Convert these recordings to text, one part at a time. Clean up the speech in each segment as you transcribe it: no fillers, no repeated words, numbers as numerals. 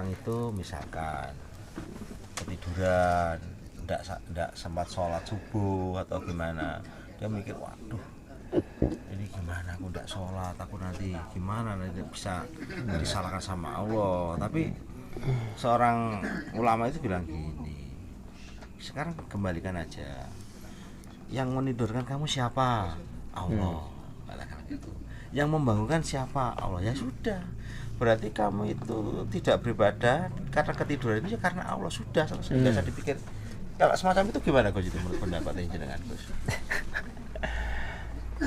orang itu misalkan ketiduran, enggak sempat sholat subuh atau gimana, dia mikir waduh ini gimana aku enggak sholat, aku nanti gimana, nanti bisa disalahkan sama Allah. Tapi seorang ulama itu bilang gini, sekarang kembalikan aja, yang menidurkan kamu siapa? Allah. Katakan gitu. Yang membangunkan siapa? Allah. Ya sudah, berarti kamu itu tidak beribadah karena ketiduran itu ya karena Allah. Sudah selesai, nggak usah dipikir. Kalau semacam itu gimana Gus, itu menurut pendapat jenengan Gus?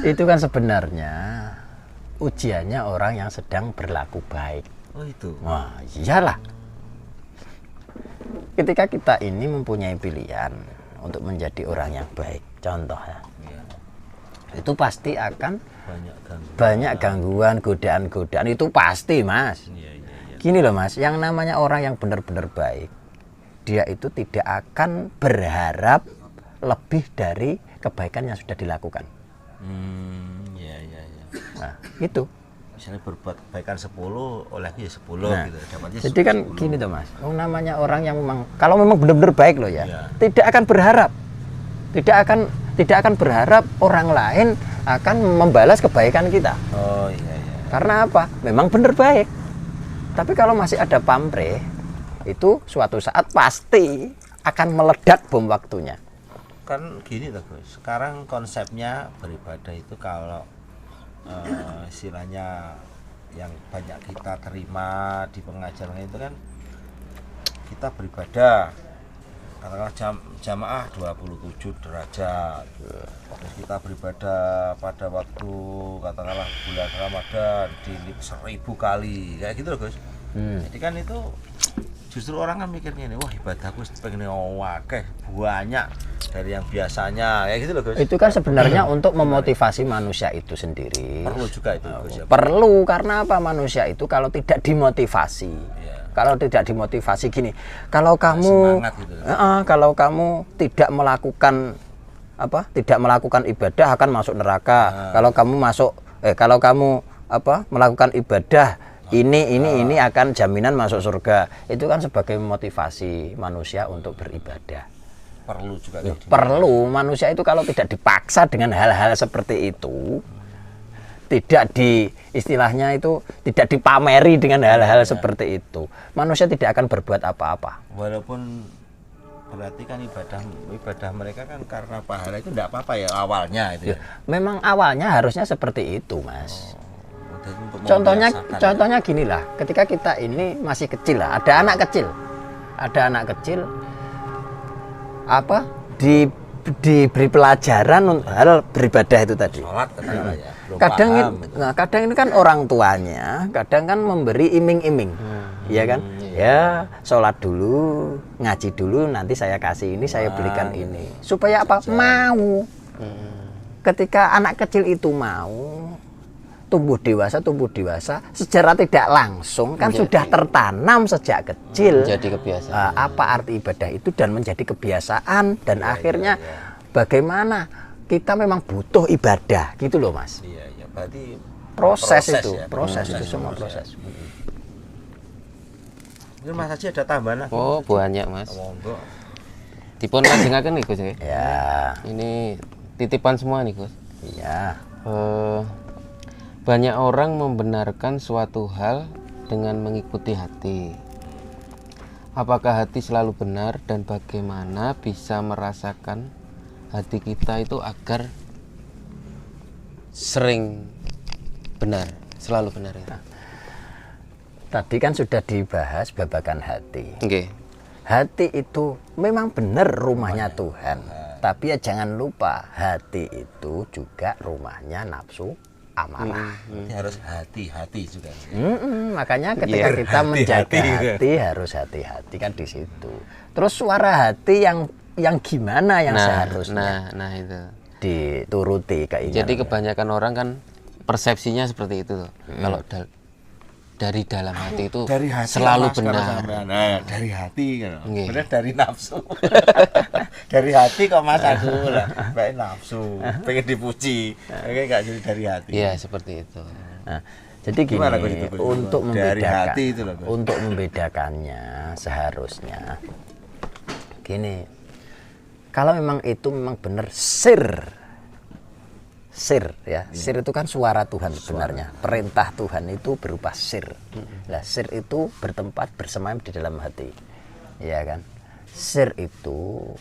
Itu kan sebenarnya ujiannya orang yang sedang berlaku baik. Oh itu. Wah iyalah, ketika kita ini mempunyai pilihan untuk menjadi orang yang baik, contoh ya, itu pasti akan banyak gangguan, godaan-godaan, itu pasti Mas. Gini loh Mas, yang namanya orang yang benar-benar baik, dia itu tidak akan berharap lebih dari kebaikan yang sudah dilakukan. Nah, itu. Misalnya berbuat kebaikan 10, olehnya 10 Nah, gitu. Dapatnya jadi kan 10. gini tuh Mas, namanya orang yang memang, kalau memang benar-benar baik loh ya, tidak akan berharap, tidak akan berharap orang lain akan membalas kebaikan kita. Oh iya. Karena apa? Memang benar baik. Tapi kalau masih ada pamrih, itu suatu saat pasti akan meledak bom waktunya. Kan gini tuh Gus, sekarang konsepnya beribadah itu kalau istilahnya yang banyak kita terima di pengajaran itu kan, kita beribadah katakanlah jamaah 27 derajat, terus kita beribadah pada waktu katakanlah bulan Ramadan di 1000 kali kayak gitu loh Gus. Jadi kan itu justru orang kan mikirnya ini, wah ibadahku pengen wakeh banyak dari yang biasanya kayak gitu loh Gus. Itu kan sebenarnya untuk memotivasi manusia itu sendiri. Perlu juga itu Gus ya. Perlu, karena apa? Manusia itu kalau tidak dimotivasi, kalau tidak dimotivasi gini, kalau kamu gitu. Kalau kamu tidak melakukan ibadah akan masuk neraka. Kalau kamu melakukan ibadah ini akan jaminan masuk surga. Itu kan sebagai motivasi manusia untuk beribadah. Perlu juga. Perlu. Manusia itu kalau tidak dipaksa dengan hal-hal seperti itu, tidak istilahnya itu tidak dipameri dengan hal-hal seperti itu, manusia tidak akan berbuat apa-apa. Walaupun berarti kan ibadah mereka kan karena pahala itu tidak apa-apa ya awalnya itu ya. Memang awalnya harusnya seperti itu Mas. Contohnya gini lah, ketika kita ini masih kecil lah, ada anak kecil diberi pelajaran hal beribadah itu tadi. Sholat ya. Kadang ini kan orang tuanya kadang kan memberi iming-iming, ya kan? Ya sholat dulu, ngaji dulu, nanti saya kasih ini, saya belikan ini, supaya apa? Mau. Ketika anak kecil itu mau, tumbuh dewasa secara tidak langsung kan sudah tertanam sejak kecil. Jadi kebiasaan. Apa arti ibadah itu dan menjadi kebiasaan, dan akhirnya bagaimana kita memang butuh ibadah gitu loh Mas. Iya, berarti proses itu semua proses. Mungkin Mas Haji ada tambahan lagi? Oh banyak Mas. Monggo. Dipun lajengaken nih Gus ya. Ya. Ini titipan semua nih Gus. Iya. Banyak orang membenarkan suatu hal dengan mengikuti hati. Apakah hati selalu benar, dan bagaimana bisa merasakan hati kita itu agar sering benar, selalu benar ya? Tadi kan sudah dibahas babakan hati. Oke. Hati itu memang benar rumahnya Tuhan. Tapi ya jangan lupa, hati itu juga rumahnya nafsu amarah. Harus hati-hati juga. Makanya ketika kita menjaga hati harus hati-hati kan di situ. Terus suara hati yang gimana yang seharusnya nah itu dituruti keinginan. Jadi kebanyakan orang kan persepsinya seperti itu tuh. Kalau dari dalam hati itu dari hati selalu benar. Nah, dari hati kan. Benar dari nafsu. Dari hati kok Mas aku lah, baik nafsu, pengen dipuji. Kayak enggak jadi dari hati. Iya, seperti itu. Nah, Jadi gini, Gimana, Gus, itu, Gus? untuk Dari membedakan, hati itu loh, Gus. untuk membedakannya seharusnya gini, kalau memang itu memang benar sir ya, sir itu kan suara Tuhan sebenarnya, perintah Tuhan itu berupa sir. Nah, sir itu bertempat bersemayam di dalam hati, ya kan? Sir itu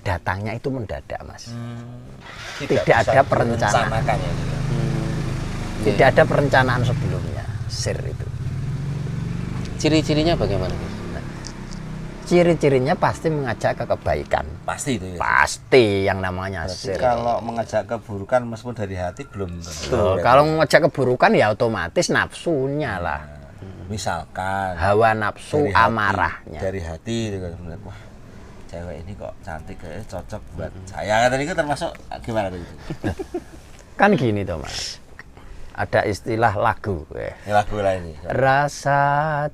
datangnya itu mendadak, Mas. Tidak ada perencanaan. merencanakan ya. Tidak ada perencanaan sebelumnya, sir itu. Ciri-cirinya bagaimana, Gus? Ciri-cirinya pasti mengajak ke kebaikan. Pasti itu ya. Pasti yang namanya Berarti sir. kalau mengajak keburukan meskipun dari hati belum tentu. Tuh, kalau mengajak keburukan ya otomatis nafsunya lah. Misalkan Hawa nafsu dari hati, amarahnya. dari hati itu kan melihat, wah cewek ini kok cantik, kayaknya cocok buat saya. Tadi itu termasuk gimana tuh itu? Kan gini tuh, Mas. Ada istilah lagu, Ini lagu lah ini. rasa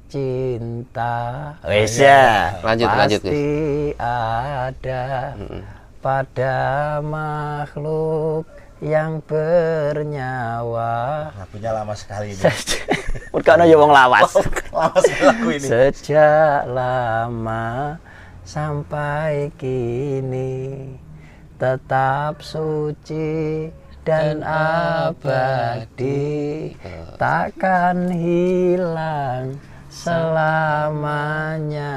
cinta, wes ya, Lanjut, pasti ada pada makhluk yang bernyawa. Lagunya lama sekali ini. Bukan ya wong lawas. Lama sekali lagu ini. Sejak lama sampai kini tetap suci dan abadi, takkan hilang selamanya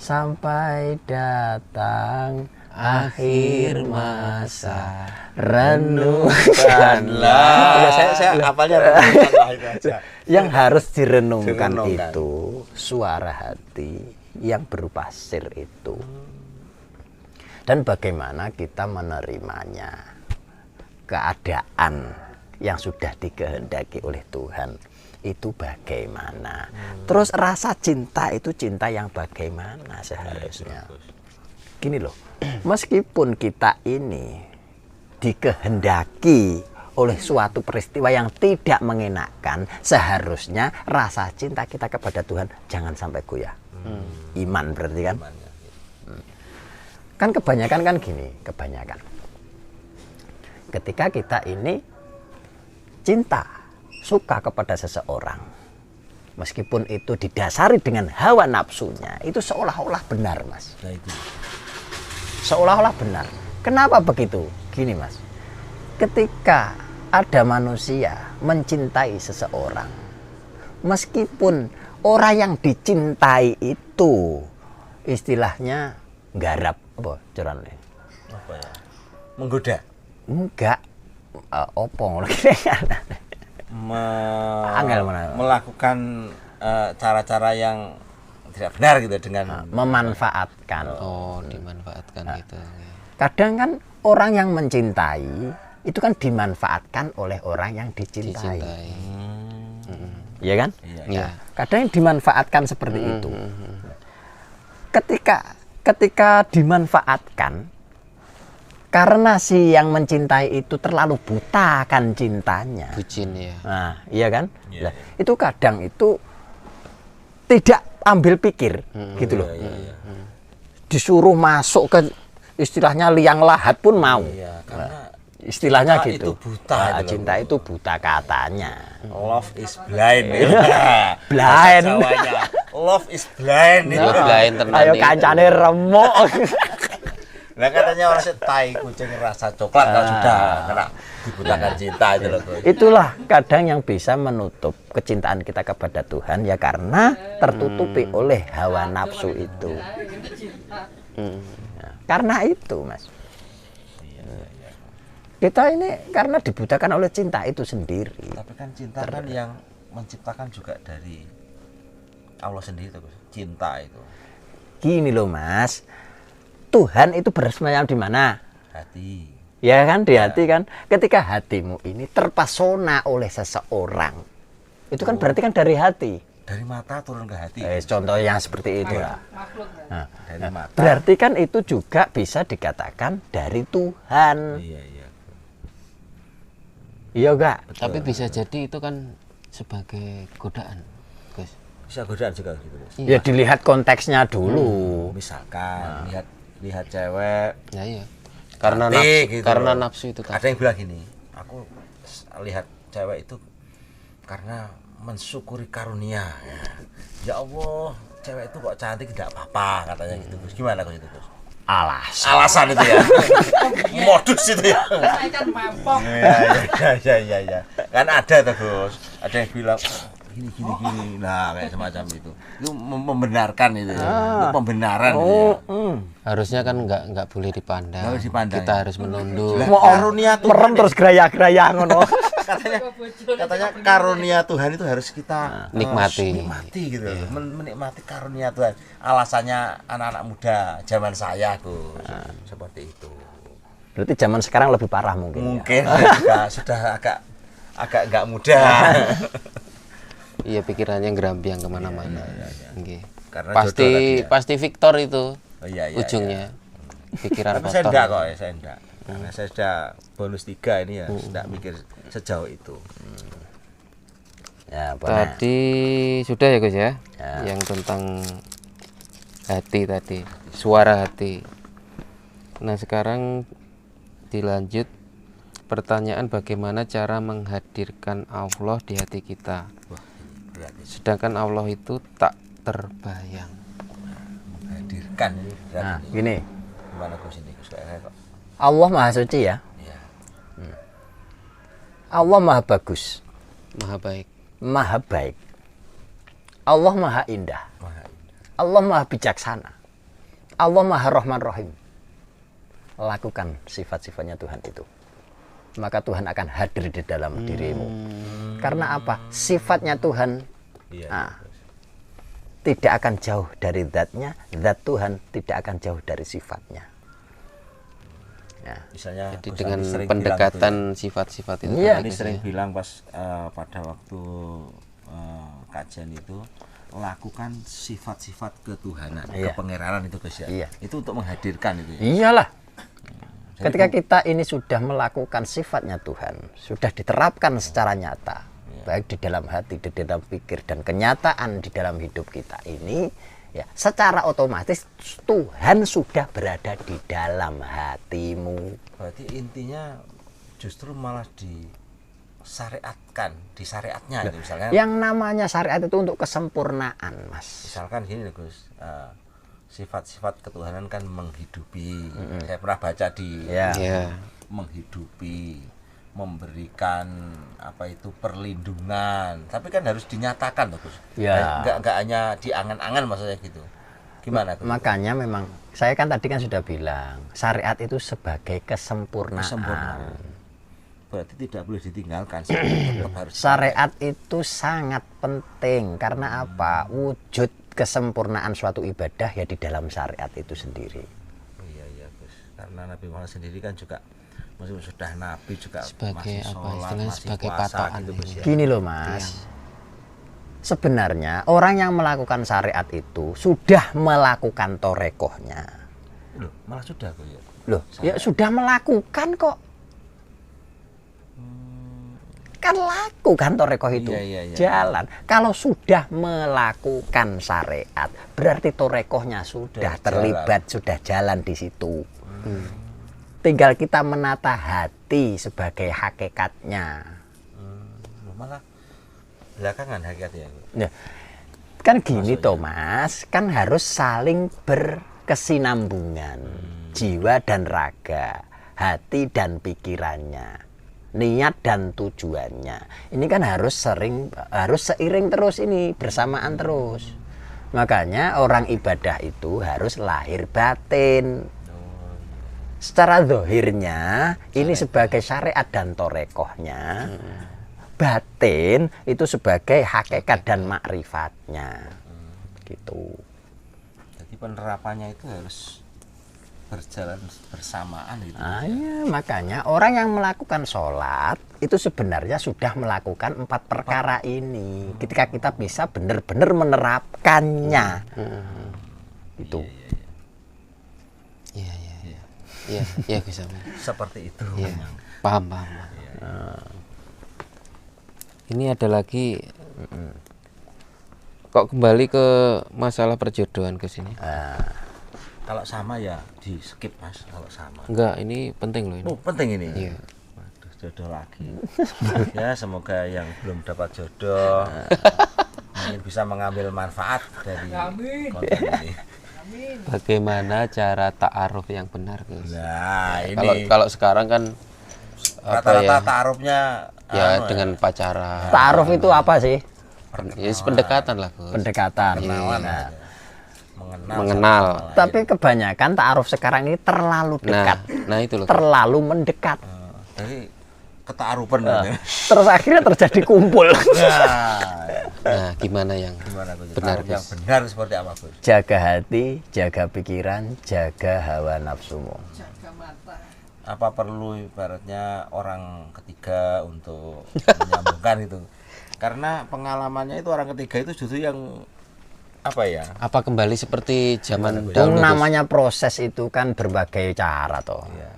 sampai datang akhir masa. Renungkanlah. Ya, saya apalnya renungkanlah itu aja. Yang harus direnungkan Direnungkan. itu suara hati yang berupa sir itu. Dan bagaimana kita menerimanya. Keadaan yang sudah dikehendaki oleh Tuhan itu bagaimana. Terus rasa cinta itu cinta yang bagaimana seharusnya. Gini loh, meskipun kita ini dikehendaki oleh suatu peristiwa yang tidak mengenakan, seharusnya rasa cinta kita kepada Tuhan jangan sampai goyah. Iman berarti kan? Kan kebanyakan kan gini, kebanyakan. Ketika kita ini cinta, suka kepada seseorang, meskipun itu didasari dengan hawa nafsunya, itu seolah-olah benar, Mas. Nah, itu. Seolah-olah benar. Kenapa begitu? Gini, Mas. Ketika ada manusia mencintai seseorang, meskipun orang yang dicintai itu istilahnya nggarap apa carane? Apa ya? Menggoda. Enggak, opong Angel mana? Melakukan cara-cara yang tidak benar gitu dengan memanfaatkan. Oh, dimanfaatkan gitu. Kadang kan orang yang mencintai itu kan dimanfaatkan oleh orang yang dicintai. Iya kan? Iya. Kadang dimanfaatkan seperti itu. Ketika dimanfaatkan karena si yang mencintai itu terlalu buta kan cintanya. Bucin ya. Nah, iya kan? Iya. Nah, itu kadang itu tidak ambil pikir gitu loh. Disuruh masuk ke istilahnya liang lahat pun mau. Iya, karena Istilahnya cinta gitu. itu buta Nah, itu loh. cinta itu buta katanya. love is blind. Ya. Blind. Bahasa Jawanya, love is blind. Ini lain tenan. Ayo kancane remuk. Nah katanya orang sih tai kucing rasa coklat kalau sudah kena dibutakan cinta itu loh. Gus. Itulah kadang yang bisa menutup kecintaan kita kepada Tuhan ya karena tertutupi oleh hawa nafsu itu. Nah, karena itu, Mas. Kita ini karena dibutakan oleh cinta itu sendiri. Tapi kan cinta kan yang menciptakan juga dari Allah sendiri tuh, Gus. Cinta itu Gini loh, Mas. Tuhan itu bersemayam di mana? hati. Ya kan, di hati kan. Ketika hatimu ini terpesona oleh seseorang, itu kan berarti kan dari hati. Dari mata turun ke hati. Contoh yang seperti itu lah. Nah, Dari mata. berarti kan itu juga bisa dikatakan dari Tuhan. Iya, iya. Iya enggak? Tapi bisa jadi itu kan sebagai godaan, Gus. Bisa godaan juga gitu, Gus. Ya dilihat konteksnya dulu. Misalkan lihat cewek Ya iya. Karena cantik nafsu, gitu karena loh. nafsu itu Ada tadi. yang bilang gini, aku lihat cewek itu karena mensyukuri karunia ya. Ya Allah, cewek itu kok cantik tidak apa-apa katanya gitu Gus. Gimana Gus itu Gus? Alasan itu ya. Modus itu ya. Saya kan mampok. Ya. Kan ada tuh Gus. Ada yang bilang gini. Nah, kayak semacam itu. Itu membenarkan itu. Itu pembenaran itu ya. Harusnya kan nggak boleh dipandang. Nggak boleh dipandang. Kita harus menunduk. Lah, karunia Tuhan merem terus geraya-geraya ngono. katanya karunia Tuhan itu harus kita Nikmati. nikmati gitu loh. Menikmati karunia Tuhan. Alasannya anak-anak muda zaman saya Gus. Seperti itu. Berarti zaman sekarang lebih parah mungkin. Ya? Mungkin sudah agak nggak muda. Iya, pikirannya gerambiang kemana-mana. Nggih. Karena jodoh Pasti tadi ya. pasti Victor itu Oh, iya. ujungnya. Pikiran Tapi saya kotor. enggak kok ya, saya enggak. Karena saya sudah bonus 3 ini ya, sudah mikir sejauh itu. Ya, boleh. Tadi sudah ya Gus ya? Ya. Yang tentang hati tadi, suara hati. Nah, sekarang dilanjut pertanyaan bagaimana cara menghadirkan Allah di hati kita. Wah, berat ini. Sedangkan Allah itu tak terbayang. Menghadirkan ini berat Nah, ini. gini. Gimana Gus ini? Gus kayak kok. Allah Maha Suci ya. Iya. Allah Maha Bagus, Maha baik. Maha baik. Allah Maha indah. Maha indah. Allah Maha bijaksana. Allah Maha Rahman Rahim. Lakukan sifat-sifatnya Tuhan itu. Maka Tuhan akan hadir di dalam dirimu. Karena apa? Sifatnya Tuhan Iya. tidak akan jauh dari zatnya. Zat Tuhan tidak akan jauh dari sifatnya. Ya. Misalnya Jadi Gus dengan Andi sering pendekatan sifat-sifat itu. Iya. tadi, ini Gus, sering ya. bilang pas pada waktu kajian itu, lakukan sifat-sifat ketuhanan, Iya. kepengeranan itu Gus ya. Iya. Itu untuk menghadirkan itu ya. Iyalah. Jadi Ketika kita ini sudah melakukan sifatnya Tuhan, sudah diterapkan secara nyata, baik di dalam hati, di dalam pikir, dan kenyataan di dalam hidup kita ini, ya, secara otomatis Tuhan sudah berada di dalam hatimu. Berarti intinya justru malah disyariatkan, disyariatnya itu misalnya. Yang namanya syariat itu untuk kesempurnaan, Mas. Misalkan gini loh Gus, sifat-sifat ketuhanan kan menghidupi. Saya pernah baca di Ya. Iya. menghidupi, memberikan apa itu perlindungan. Tapi kan harus dinyatakan loh Gus. Ya. Nggak hanya di angan-angan maksudnya gitu. Gimana Gus? Makanya memang saya kan tadi kan sudah bilang syariat itu sebagai kesempurnaan. Kesempurnaan. Berarti tidak boleh ditinggalkan. Tetap harus Syariat itu sangat penting karena apa? Wujud kesempurnaan suatu ibadah ya di dalam syariat itu sendiri. Oh, iya Gus. Karena Nabi Muhammad sendiri kan juga masih sudah Nabi juga Sebagai masih apa, sholat, istilahnya masih sebagai puasa patokan gitu Gus ini. ya. Gini loh Mas. Sebenarnya orang yang melakukan syariat itu sudah melakukan torekohnya. Loh, malah sudah Gus ya. Loh, ya sudah melakukan kok. Kan laku kan torekoh itu. Iya. Jalan. Kalau sudah melakukan syariat, berarti torekohnya sudah Sudah terlibat, sudah jalan di situ. Tinggal kita menata hati sebagai hakikatnya. Loh, malah belakangan hakikatnya. Ya, kan gini toh Mas, kan harus saling berkesinambungan. Jiwa dan raga, hati dan pikirannya, niat dan tujuannya. Ini kan harus seiring terus ini, bersamaan terus. Makanya orang ibadah itu harus lahir batin. Secara zahirnya ini sebagai syariat dan torekohnya. Batin itu sebagai hakikat dan makrifatnya. Gitu. Jadi penerapannya itu harus berjalan bersamaan gitu. Ah, ya, makanya orang yang melakukan sholat itu sebenarnya sudah melakukan 4 perkara ini. Ketika kita bisa benar-benar menerapkannya, itu. Iya Gus Amin. Seperti itu. Iya. Paham. Ini ada lagi. Kok kembali ke masalah perjodohan ke sini? Kalau sama ya di skip Mas, kalau sama. Enggak, ini penting loh ini. Oh, penting ini. Iya. Waduh, jodoh lagi. Ya semoga yang belum dapat jodoh mungkin bisa mengambil manfaat dari konten ini. Bagaimana cara ta'aruf yang benar, Gus? Nah Kalau ini kalau sekarang kan rata-rata ta'arufnya ya dengan pacaran. Ta'aruf itu apa sih? Ya pendekatan lah, Gus. Pendekatan. kenalan Nah, aja. mengenal. Mengenal. tapi kebanyakan ta'aruf sekarang ini terlalu dekat, Nah itu loh. terlalu mendekat. Jadi keta'arufan Terus akhirnya terjadi kumpul. Nah, gimana yang Gimana Gus? Benar, Ta'aruf yang Gus. benar seperti apa Gus? Jaga hati, jaga pikiran, jaga hawa nafsumu. Apa perlu ibaratnya orang ketiga untuk menyambungkan itu? Karena pengalamannya itu orang ketiga itu justru yang apa ya? apa kembali seperti zaman Yang dahulu, Gus? namanya proses itu kan berbagai cara toh. Iya.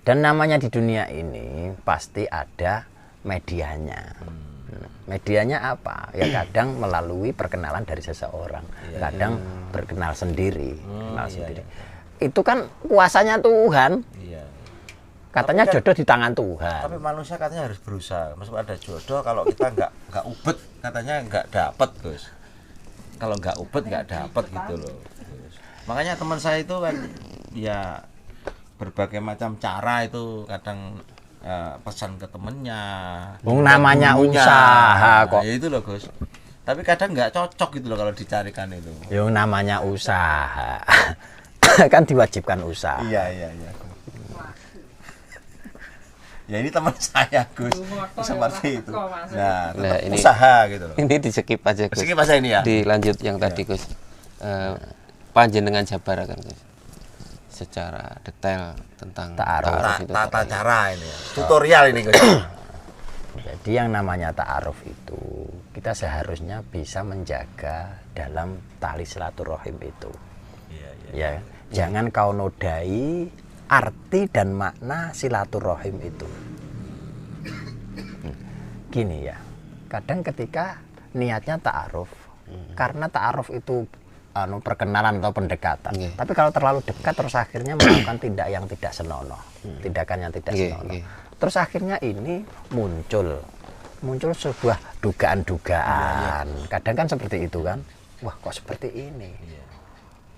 Dan namanya di dunia ini pasti ada medianya. Medianya apa? Ya kadang melalui perkenalan dari seseorang, kadang berkenal sendiri, kenal sendiri. Itu kan kuasanya Tuhan. Iya. Katanya Tapi kan- jodoh di tangan Tuhan. Tapi manusia katanya harus berusaha. Maksud ada jodoh kalau kita nggak ubet katanya nggak dapet Gus. Kalau nggak ubet nggak dapet gitu loh. Gus. Makanya teman saya itu kan ya berbagai macam cara itu kadang pesan ke temennya. Namanya gurunya. usaha kok. Ya itu loh Gus. Tapi kadang nggak cocok gitu loh kalau dicarikan itu. Yang namanya usaha. Kan diwajibkan usaha. Iya. Ya ini teman saya Gus seperti itu. Nah, Nah, tetap ini- usaha gitu loh. Ini di skip aja, Gus. Skip aja ini ya. Dilanjut yang tadi, Gus. Panjenengan jabarakan, Gus. Secara detail tentang Ta'aruf. itu Tata tadi. cara ini ya. Tutorial ini Gus. Jadi yang namanya ta'aruf itu kita seharusnya bisa menjaga dalam tali silaturahim itu. Iya. Ya, jangan kau nodai arti dan makna silaturahim itu. Gini ya, kadang ketika niatnya ta'aruf, karena ta'aruf itu perkenalan atau pendekatan. Nggih. Tapi kalau terlalu dekat terus akhirnya melakukan tindak yang tidak senonoh, tindakan yang tidak Nggih, senonoh. nggih. Terus akhirnya ini muncul sebuah dugaan-dugaan. Kadang kan seperti itu kan. Wah, kok seperti ini.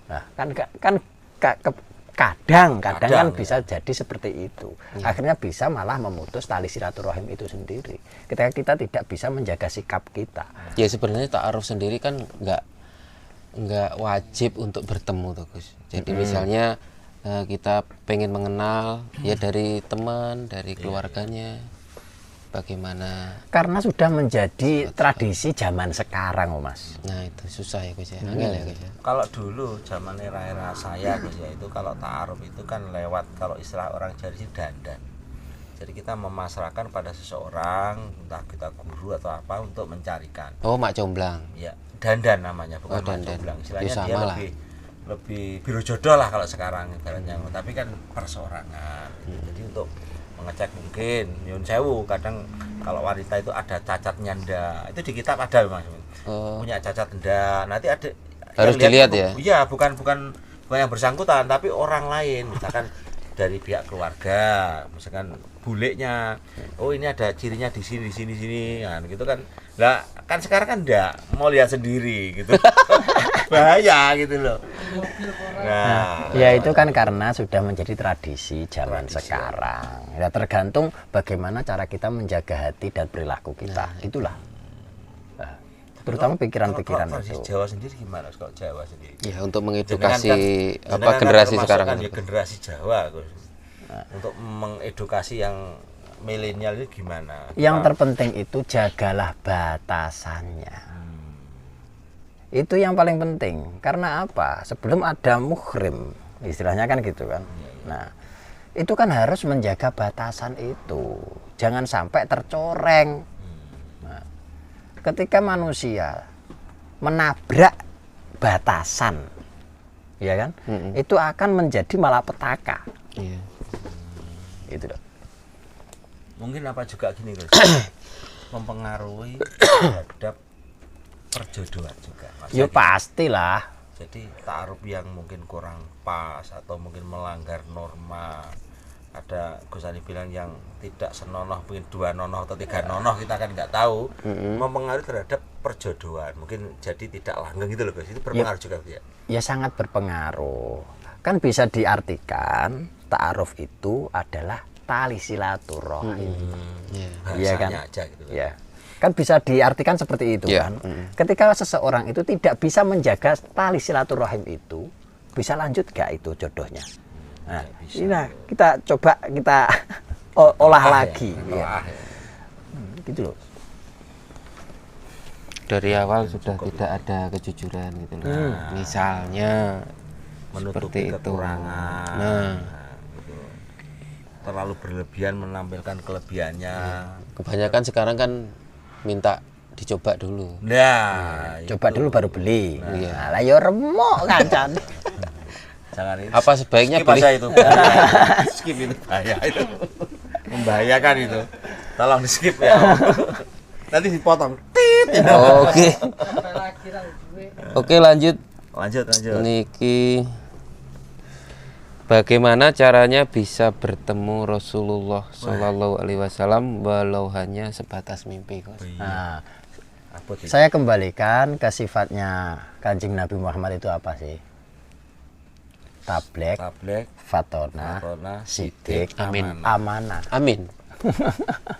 Nah, kadang kan Kadang, bisa jadi seperti itu. Akhirnya bisa malah memutus tali silaturahim itu sendiri. Ketika kita tidak bisa menjaga sikap kita. Ya sebenarnya ta'aruf sendiri kan nggak wajib untuk bertemu tuh, Gus. Jadi misalnya kita pengen mengenal ya dari teman, dari keluarganya, bagaimana. Karena sudah menjadi tradisi zaman sekarang, oh Mas. Nah itu susah ya, Gus ya. Angel ya, Gus ya. Kalau dulu zaman era saya Gus ya itu kalau ta'aruf itu kan lewat kalau istilah orang Jawa sih dandan. Jadi kita memasrahkan pada seseorang entah kita guru atau apa untuk mencarikan. Oh, mak comblang. Ya, dandan namanya bukan Oh, dandan. jomblang. Ya, Istilahnya sama dia lah. lebih biro jodoh lah kalau sekarang ibaratnya. Tapi kan perseorangan. Jadi untuk mengecek mungkin nyun sewu kadang kalau wanita itu ada cacat nyanda. Itu di kitab ada Mas. Oh. Punya cacat ndak. Nanti ada Harus yang lihat dilihat ya? Iya, bukan yang bersangkutan tapi orang lain misalkan dari pihak keluarga, misalkan bulenya, oh ini ada cirinya di sini, kan gitu kan. Lah kan sekarang kan enggak mau lihat sendiri gitu. Bahaya gitu loh. Nah, Ya itu kan karena sudah menjadi tradisi zaman sekarang. Ya tergantung bagaimana cara kita menjaga hati dan perilaku kita. Itulah. Nah, terutama pikiran-pikiran kalau itu. di Jawa sendiri gimana kalau Jawa sendiri? Ya untuk Jenengan mengedukasi jenengan kan generasi termasuk sekarang kan ini. ya generasi Jawa Gus. Untuk mengedukasi yang milenial itu gimana? Yang terpenting itu jagalah batasannya. Itu yang paling penting. Karena apa? Sebelum ada muhrim, istilahnya kan gitu kan. Nah, itu kan harus menjaga batasan itu. Jangan sampai tercoreng. Nah, ketika manusia menabrak batasan, ya kan? Itu akan menjadi malapetaka. Iya. Itu dong. Mungkin apa juga gini Gus. Mempengaruhi terhadap perjodohan juga. Ya pastilah. Jadi ta'aruf yang mungkin kurang pas atau mungkin melanggar norma ada Gus Ani bilang yang tidak senonoh, mungkin 2 nonoh atau 3 nonoh, kita kan nggak tahu, mempengaruhi terhadap perjodohan, mungkin jadi tidak langgeng gitu loh Gus, itu berpengaruh juga ya? Ya sangat berpengaruh. Kan bisa diartikan ta'aruf itu adalah tali silaturahim. Iya kan? Bahasanya aja gitu. Ya. Kan bisa diartikan seperti itu kan. Ketika seseorang itu tidak bisa menjaga tali silaturahim itu, bisa lanjut gak itu jodohnya? Nah, kita coba kita olah lagi. Ya. Gitu loh. Dari awal sudah tidak ada kejujuran gitu loh. Misalnya Menutupi seperti itu. kekurangan. Nah, Gitu. Terlalu berlebihan menampilkan kelebihannya. kebanyakan sekarang kan minta dicoba dulu. Nah, Coba dulu baru beli. Iya. Nah, lah yo remuk kancan. jangan ini. Apa sebaiknya skip beli? aja itu. Bahaya. Skip itu bahaya itu. Membahayakan itu. Tolong di skip ya. Nanti dipotong. Tit. Oke. Oke, lanjut. Lanjut. Niki, bagaimana caranya bisa bertemu Rasulullah Shallallahu Alaihi Wasallam walau hanya sebatas mimpi, Gus? Nah, Apa sih? saya kembalikan ke sifatnya Kanjeng Nabi Muhammad itu apa sih? Tablek, Tablek, fatona, Fatona, sidik, Amin. amanah. Amin.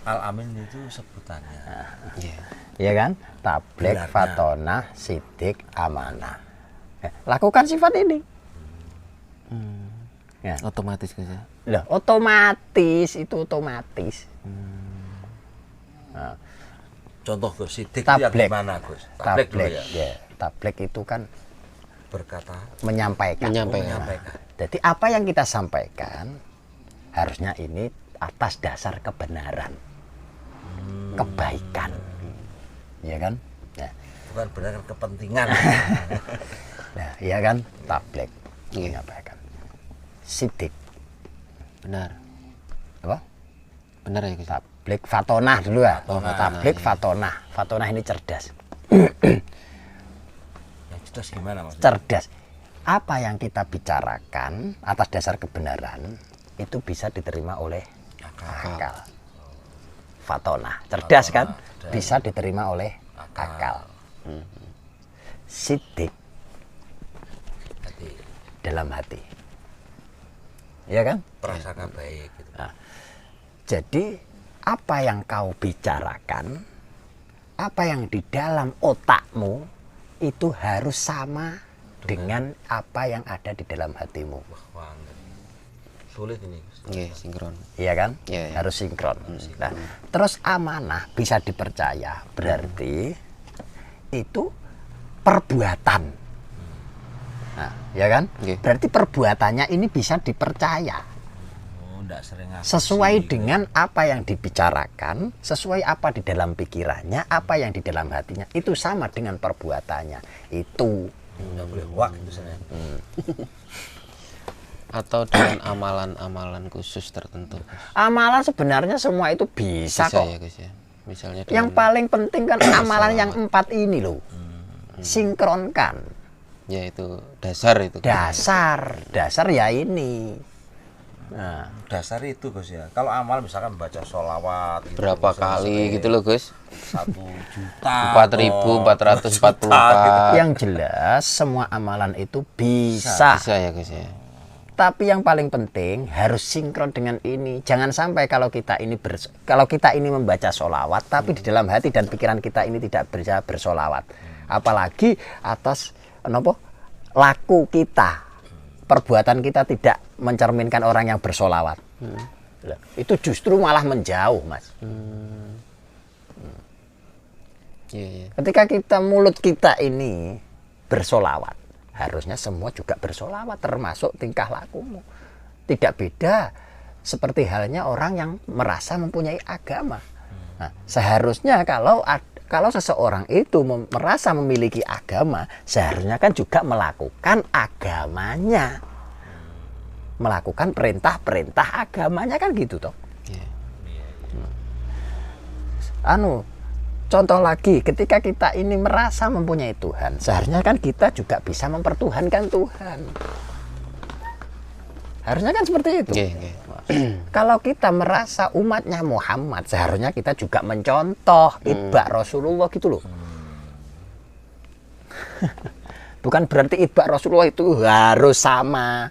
Al-Amin itu sebutannya. Ya. Iya kan? Tablek, Gelarnya. fatona, sidik, amanah. Lakukan sifat ini. Ya. Otomatis, Gus ya. Loh, otomatis itu otomatis. Contoh Gus, sidik itu yang Tablek. gimana Gus? Tablek dulu ya. Ya, tablek itu kan Berkata, menyampaikan. menyampaikan. Jadi apa yang kita sampaikan harusnya ini atas dasar kebenaran, kebaikan, ya kan? Ya. Bukan benar kepentingan. Nah, ya kan? Tablek Iya. menyampaikan. Sidik, Benar. apa? Benar ya, Gus? Tablek fatonah dulu ya. Fatonah, Tablek iya. fatonah. Fatonah ini cerdas. Yang jelas gimana maksudnya? Cerdas. Apa yang kita bicarakan atas dasar kebenaran itu bisa diterima oleh akal. Fatonah, cerdas kan? Bisa diterima oleh akal. Sidik Jadi dalam hati. Ya kan? prasangka baik gitu. Jadi apa yang kau bicarakan, apa yang di dalam otakmu itu harus sama dengan apa yang ada di dalam hatimu. Wah, sulit ini. Iya, sinkron. Iya kan? Iya, iya. Harus sinkron. Nah, terus amanah bisa dipercaya, berarti itu perbuatan. Nah, ya kan? Iya. Berarti perbuatannya ini bisa dipercaya. Oh, enggak sering ngaku Sesuai sih. dengan apa yang dibicarakan, sesuai apa di dalam pikirannya, apa yang di dalam hatinya, itu sama dengan perbuatannya. Itu Enggak boleh wak gitu sebenarnya. Atau dengan amalan-amalan khusus tertentu, Gus? amalan sebenarnya semua itu bisa Bisa kok. ya, Gus ya. Misalnya Yang dengan, paling penting kan amalan yang 4 ini loh. Sinkronkan. ya itu dasar itu. Dasar ya ini. Nah, Dasar itu Gus ya. Kalau amal misalkan baca sholawat gitu, Berapa kali gitu loh, Gus? 1 juta 4.444. gitu. yang jelas semua amalan itu bisa. Bisa ya, Gus ya. Tapi yang paling penting harus sinkron dengan ini. Jangan sampai kalau kita ini membaca sholawat, tapi di dalam hati dan pikiran kita ini tidak bisa bersolawat. Apalagi atas laku kita, perbuatan kita tidak mencerminkan orang yang bersolawat. Itu justru malah menjauh, Mas. Iya, iya. Ketika mulut kita ini bersolawat, harusnya semua juga bersolawat, termasuk tingkah lakumu. Tidak beda seperti halnya orang yang merasa mempunyai agama. Nah, seharusnya kalau seseorang itu merasa memiliki agama, seharusnya kan juga melakukan agamanya, melakukan perintah-perintah agamanya, kan gitu toh. Iya. Contoh lagi, ketika kita ini merasa mempunyai Tuhan, seharusnya kan kita juga bisa mempertuhankan Tuhan. Harusnya kan seperti itu. Iya, iya. Kalau kita merasa umatnya Muhammad, seharusnya kita juga mencontoh itba Rasulullah gitu loh. Bukan berarti itba Rasulullah itu harus sama.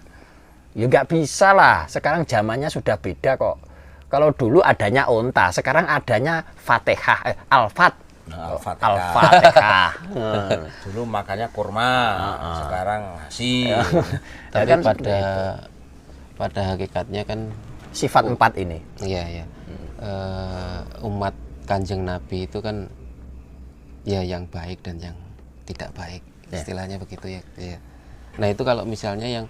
Ya nggak bisa lah. Sekarang zamannya sudah beda kok. Kalau dulu adanya unta, sekarang adanya Fatihah, Al-Fat. Al-Fatihah. Dulu makannya kurma, sekarang nasi. Tapi kan pada hakikatnya kan sifat 4 ini. iya ya. Umat Kanjeng Nabi itu kan ya yang baik dan yang tidak baik. Istilahnya begitu ya. Iya. Nah, itu kalau misalnya yang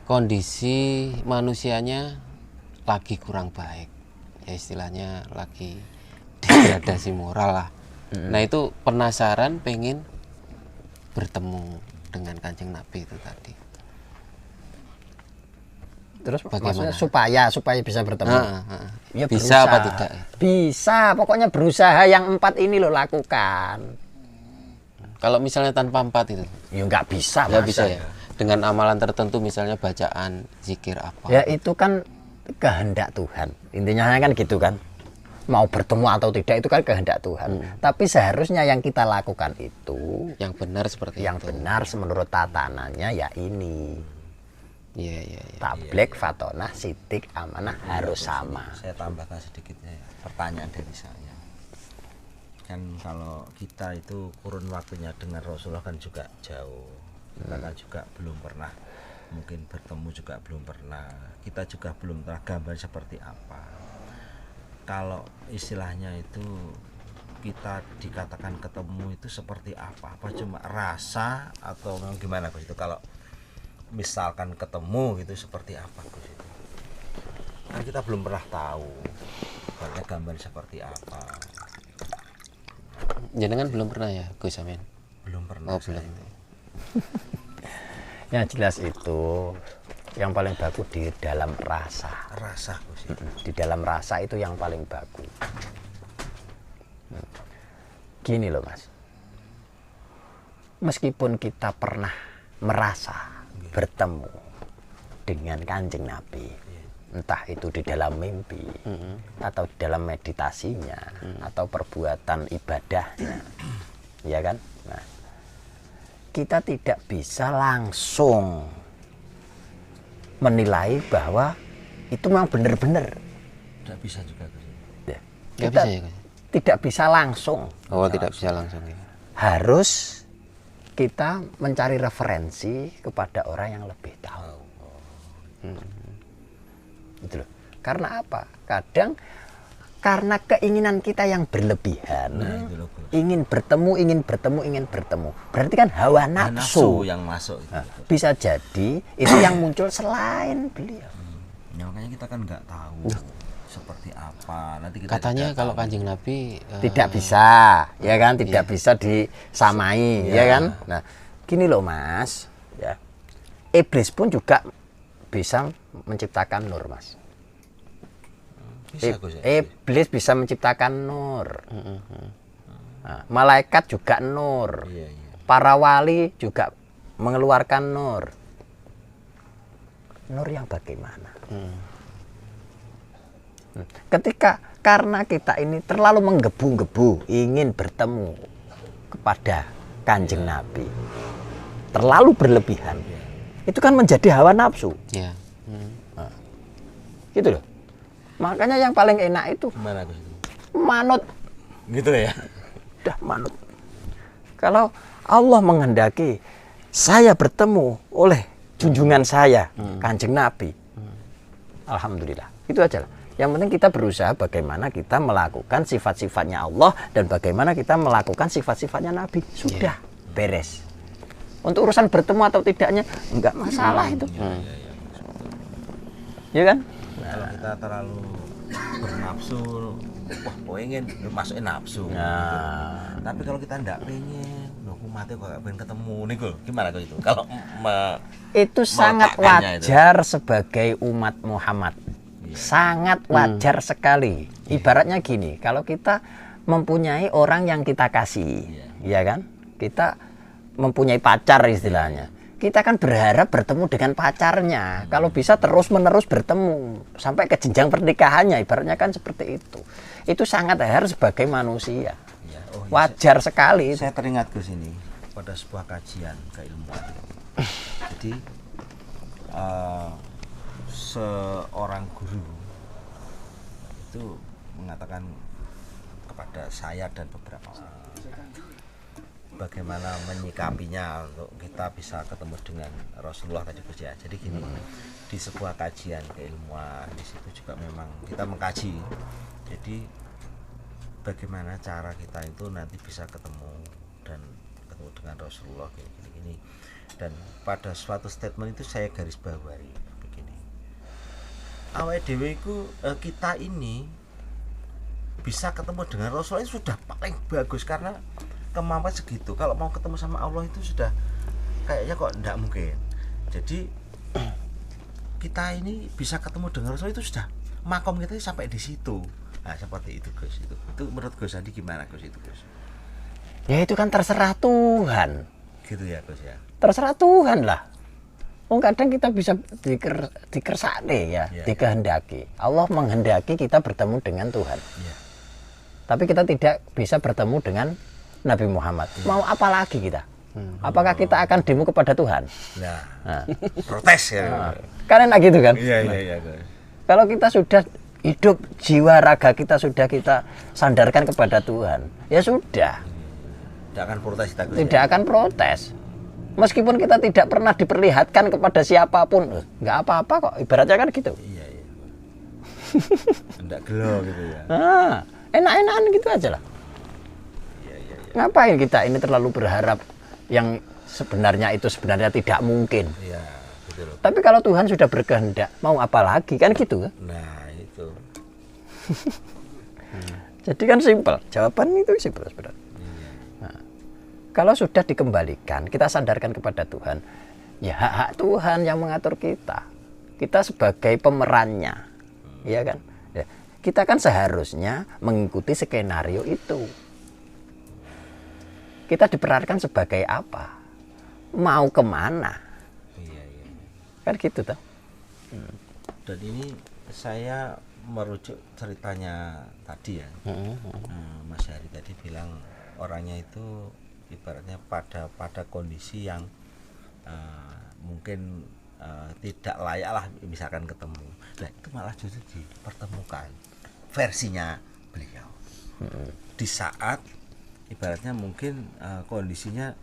kondisi manusianya lagi kurang baik, ya istilahnya lagi degradasi moral lah. Nah, itu penasaran pengen bertemu dengan Kanjeng Nabi itu tadi. Terus Bagaimana? maksudnya supaya bisa bertemu. Ya, Bisa berusaha. apa tidak? Bisa, pokoknya berusaha yang 4 ini lo lakukan. Kalau misalnya tanpa 4 itu, Ya nggak bisa, nggak Mas. bisa ya. Dengan amalan tertentu, misalnya bacaan, zikir apa? Ya itu kan kehendak Tuhan. Intinya kan gitu kan. Mau bertemu atau tidak itu kan kehendak Tuhan. Tapi seharusnya yang kita lakukan itu Yang benar seperti yang itu. benar menurut tatanannya ya ini. Iya, iya, iya. Tablek, fatonah, sitik, amanah harus sama. Saya tambahkan sedikit ya, pertanyaan dari saya. Kan kalau kita itu kurun waktunya dengan Rasulullah kan juga jauh. Kita kan juga belum pernah, mungkin bertemu juga belum pernah. Kita juga belum tahu gambar seperti apa. Kalau istilahnya itu kita dikatakan ketemu itu seperti apa? Apa cuma rasa atau gimana Gus itu? Kalau misalkan ketemu gitu seperti apa Gus itu? Kan kita belum pernah tahu gambar seperti apa. Jenengan belum pernah ya, Gus Amin? Belum pernah. Oh, belum. Yang jelas itu yang paling bagus di dalam rasa. Rasa Gus itu. Di dalam rasa itu yang paling bagus. Gini loh Mas. Meskipun kita pernah merasa bertemu dengan Kanjeng Nabi, entah itu di dalam mimpi atau di dalam meditasinya atau perbuatan ibadahnya, ya kan? Nah, kita tidak bisa langsung menilai bahwa itu memang benar-benar. Tidak bisa juga Gus. Ya. Nggak Kita bisa ya, Gus? tidak bisa langsung. Oh, tidak bisa langsung ya. Harus kita mencari referensi kepada orang yang lebih tahu. Gitu loh. Karena apa? Kadang karena keinginan kita yang berlebihan, Itu loh, Gus. ingin bertemu. Berarti kan hawa nafsu. yang masuk itu. Nah, bisa jadi itu yang muncul selain beliau. Ya, makanya kita kan nggak tahu seperti apa. Nanti kita Katanya tidak kalau tahu. Kanjeng Nabi Tidak bisa, ya kan? Tidak bisa disamai, ya kan? Nah, gini loh Mas, ya. Iblis pun juga bisa menciptakan nur, Mas. Bisa Gus ya? Iblis bisa menciptakan nur. Nah, malaikat juga nur. Iya, iya. Para wali juga mengeluarkan nur. Nur yang bagaimana? Ketika karena kita ini terlalu menggebu-gebu ingin bertemu kepada Kanjeng Nabi, terlalu berlebihan, itu kan menjadi hawa nafsu, ya. gitu loh. Makanya yang paling enak itu Gimana Gus itu? manut, Gitu ya? dah manut. Kalau Allah menghendaki saya bertemu oleh junjungan saya, Kanjeng Nabi, alhamdulillah, itu aja lah. Yang penting kita berusaha bagaimana kita melakukan sifat-sifatnya Allah dan bagaimana kita melakukan sifat-sifatnya Nabi. Sudah beres. Untuk urusan bertemu atau tidaknya enggak masalah itu. Ya kan? Kalau kita terlalu bernafsu, wah pengen masukin nafsu. Nah, Tapi kalau kita enggak pengen, loh aku mati kok gak pengen ketemu nih Gus. Gimana Gus itu? Kalau itu sangat meletakkannya itu. wajar sebagai umat Muhammad. Sangat wajar sekali. Ibaratnya gini, kalau kita mempunyai orang yang kita kasih, ya kan? Kita mempunyai pacar istilahnya. kita kan berharap bertemu dengan pacarnya. Kalau bisa terus-menerus bertemu sampai ke jenjang pernikahannya, ibaratnya kan seperti itu. Itu sangat harus sebagai manusia. Iya. Wajar sekali. Saya teringat Gus ini pada sebuah kajian keilmuan. Jadi seorang guru itu mengatakan kepada saya dan beberapa orang bagaimana menyikapinya untuk kita bisa ketemu dengan Rasulullah tadi Gus ya. Jadi gini, di sebuah kajian keilmuan di situ juga memang kita mengkaji. Jadi bagaimana cara kita itu nanti bisa ketemu dengan Rasulullah kayak gini. Dan pada suatu statement itu saya garis bawahi begini. Awake dhewe iku kita ini bisa ketemu dengan Rasulullah itu sudah paling bagus karena kemampuan segitu. Kalau mau ketemu sama Allah itu sudah kayaknya kok enggak mungkin. Jadi kita ini bisa ketemu dengan Rasulullah itu sudah makom kita sampai di situ. Nah, seperti itu Gus. Itu menurut Gus Andi gimana Gus itu Gus? Ya itu kan terserah Tuhan. Gitu ya Gus ya. Terserah Tuhan lah. Kadang kita bisa dikersane ya, dikehendaki. Allah menghendaki kita bertemu dengan Tuhan. Ya. Tapi kita tidak bisa bertemu dengan Nabi Muhammad. Mau apa lagi kita? Apakah kita akan demo kepada Tuhan? Nah. Protes ya. Kan enak gitu kan? Iya Gus. Kalau kita sudah hidup, jiwa raga kita sudah kita sandarkan kepada Tuhan, ya sudah. Tidak akan protes kita. Tidak akan protes. Meskipun kita tidak pernah diperlihatkan kepada siapapun, nggak apa-apa kok. Ibaratnya kan gitu. Iya. Enggak gelo gitu ya. Enak-enakan gitu aja lah. Iya. Ngapain kita ini terlalu berharap yang sebenarnya tidak mungkin. Iya, betul. Tapi kalau Tuhan sudah berkehendak, mau apa lagi kan gitu kan? Nah, itu. Jadi kan simpel. Jawaban itu simpel sebenarnya. Kalau sudah dikembalikan, kita sandarkan kepada Tuhan, ya hak-hak Tuhan yang mengatur kita. Kita sebagai pemerannya, ya kan? Ya, kita kan seharusnya mengikuti skenario itu. Kita diperankan sebagai apa? Mau kemana? Iya. Kan gitu toh. Dan ini saya merujuk ceritanya tadi ya. Mas Hari tadi bilang orangnya itu ibaratnya pada kondisi yang mungkin tidak layak lah misalkan ketemu. Nah itu malah justru dipertemukan versinya beliau di saat ibaratnya mungkin kondisinya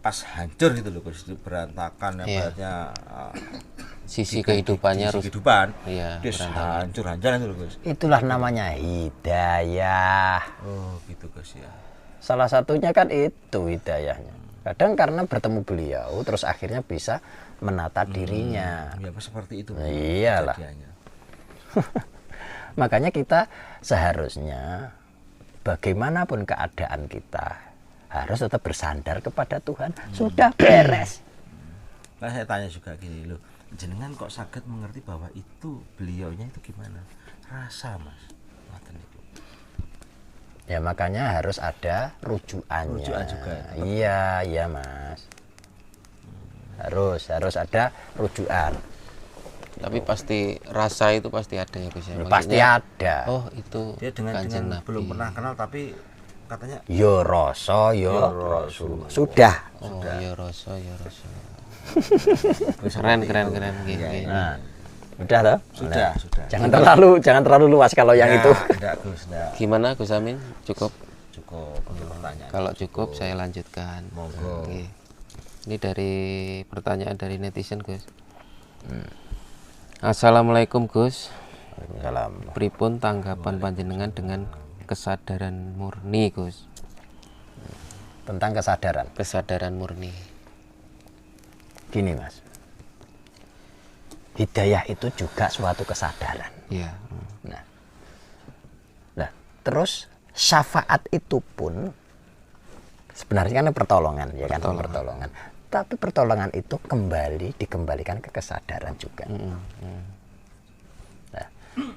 pas hancur gitu loh, berantakan ibaratnya sisi kehidupannya sisi kehidupan iya, hancur-hancuran itu loh Gus. Itulah namanya hidayah. Oh gitu Gus ya. Salah satunya kan itu hidayahnya. Kadang karena bertemu beliau, terus akhirnya bisa menata dirinya. Ya seperti itu. Nah, iyalah. Makanya kita seharusnya bagaimanapun keadaan kita harus tetap bersandar kepada Tuhan. Sudah beres. Nah saya tanya juga gini loh, jenengan kok sakit mengerti bahwa itu beliaunya itu gimana? Rasa Mas. Ya makanya harus ada rujukannya. Rujukan juga. Iya Mas. Harus ada rujukan. Tapi pasti rasa itu pasti ada ya Gus ya. Pasti ada. Oh itu dia dengan Nabi. belum pernah kenal tapi katanya yo rasa yo Rasul. Sudah. Oh yo rasa. keren. Nah, udah toh? Sudah. Jangan terlalu luas kalau yang itu. Enggak, Gus, enggak. Gimana Gus Amin? Cukup untuk pertanyaan. Kalau cukup saya lanjutkan. Monggo. Oke. Ini dari pertanyaan dari netizen Gus. Assalamualaikum Gus. Waalaikumsalam. Pripun tanggapan panjenengan dengan kesadaran murni Gus? Tentang kesadaran murni. Gini Mas, hidayah itu juga suatu kesadaran. Iya. Nah, terus syafaat itu pun sebenarnya kan pertolongan, ya kan? Pertolongan. Tapi pertolongan itu dikembalikan ke kesadaran juga. Nah,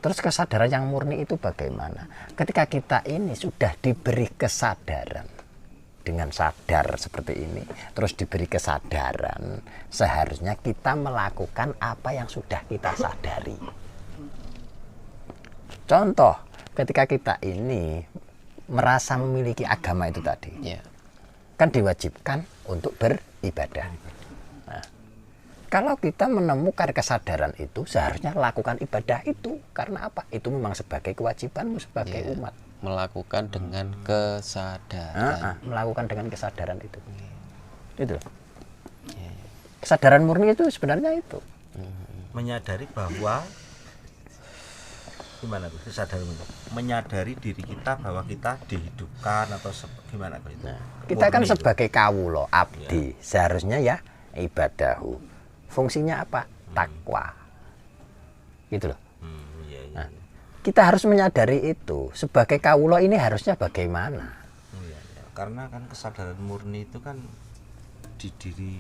terus kesadaran yang murni itu bagaimana? Ketika kita ini sudah diberi kesadaran, dengan sadar seperti ini, terus diberi kesadaran, seharusnya kita melakukan apa yang sudah kita sadari. Contoh, ketika kita ini merasa memiliki agama itu tadi, Ya. kan diwajibkan untuk beribadah. Nah, kalau kita menemukan kesadaran itu, seharusnya lakukan ibadah itu. Karena apa? Itu memang sebagai kewajibanmu sebagai umat. Melakukan dengan kesadaran. Melakukan dengan kesadaran itu. Itu. Kesadaran murni itu sebenarnya itu. Menyadari bahwa gimana tuh kesadaran itu? Menyadari diri kita bahwa kita dihidupkan atau gimana tuh itu? Kita kan Murni itu. sebagai kawulo, abdi, seharusnya ya ibadahu. Fungsinya apa? Takwa. Gitu loh. Iya, iya. Nah, kita harus menyadari itu. Sebagai kawulo ini harusnya bagaimana? Iya, iya. Karena kan kesadaran murni itu kan di diri